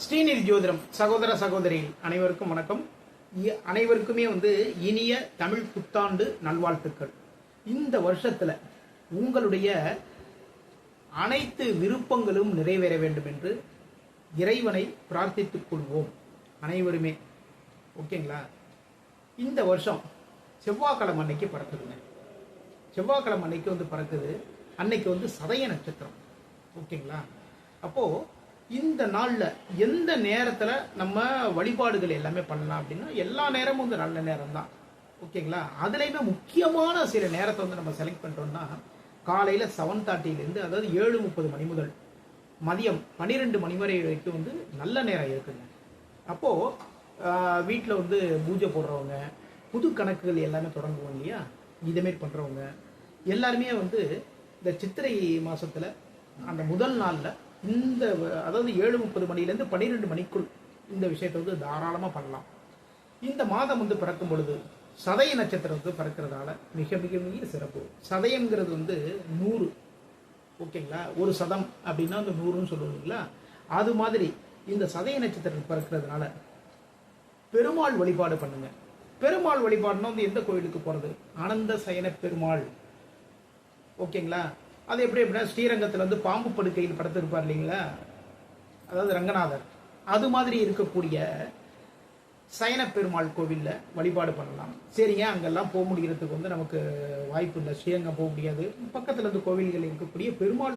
ஸ்ரீநிதி ஜோதிடம் சகோதர சகோதரிகள் அனைவருக்கும் வணக்கம். அனைவருக்குமே இனிய தமிழ் புத்தாண்டு நல்வாழ்த்துக்கள். இந்த வருஷத்துல உங்களுடைய அனைத்து விருப்பங்களும் நிறைவேற வேண்டும் என்று இறைவனை பிரார்த்தித்துக் கொள்வோம் அனைவருமே. ஓகேங்களா? இந்த வருஷம் செவ்வாய்க்கிழமை அன்னைக்கு பறக்குதுங்க. செவ்வாய்க்கிழமை அன்னைக்கு பறக்குது. அன்னைக்கு சதய நட்சத்திரம். ஓகேங்களா? அப்போ இந்த நாள்ல எந்த நேரத்துல நம்ம வழிபாடுகள் எல்லாமே பண்ணலாம் அப்படின்னா எல்லா நேரமும் நல்ல நேரம் தான். ஓகேங்களா? அதுலயுமே முக்கியமான சில நேரத்தை நம்ம செலக்ட் பண்றோம்னா காலையில 7:30 அதாவது 7:30 மணி முதல் மதியம் 12 மணி வரைக்கும் நல்ல நேரம் இருக்குங்க. அப்போ வீட்டில் பூஜை போடுறவங்க, புது கணக்குகள் எல்லாமே தொடங்குவோம் இல்லையா, இதேமாரி பண்றவங்க எல்லாருமே இந்த சித்திரை மாசத்துல அந்த முதல் நாள்ல அதாவது 7:30 மணிலேருந்து 12 மணிக்குள் இந்த விஷயத்தை தாராளமாக பண்ணலாம். இந்த மாதம் பிறக்கும் பொழுது சதய நட்சத்திரம் பிறக்கிறதால மிக மிக மிக சிறப்பு. சதயம்ங்கிறது 100. ஓகேங்களா? ஒரு சதம் அப்படின்னா 100ன்னு சொல்லுவீங்களா, அது மாதிரி இந்த சதய நட்சத்திரம் பிறக்கிறதுனால பெருமாள் வழிபாடு பண்ணுங்க. பெருமாள் வழிபாடுனா எந்த கோயிலுக்கு போறது? ஆனந்த சயன பெருமாள். ஓகேங்களா? அது எப்படி அப்படின்னா ஸ்ரீரங்கத்தில் பாம்பு படுக்கையில் படுத்திருப்பார் இல்லைங்களா, அதாவது ரங்கநாதர். அது மாதிரி இருக்கக்கூடிய சயன பெருமாள் கோவிலில் வழிபாடு பண்ணலாம். சரிங்க, அங்கெல்லாம் போக முடிகிறதுக்கு நமக்கு வாய்ப்பு இல்லை. ஸ்ரீரங்கம் போக முடியாது. பக்கத்தில் கோவில்கள் இருக்கக்கூடிய பெருமாள்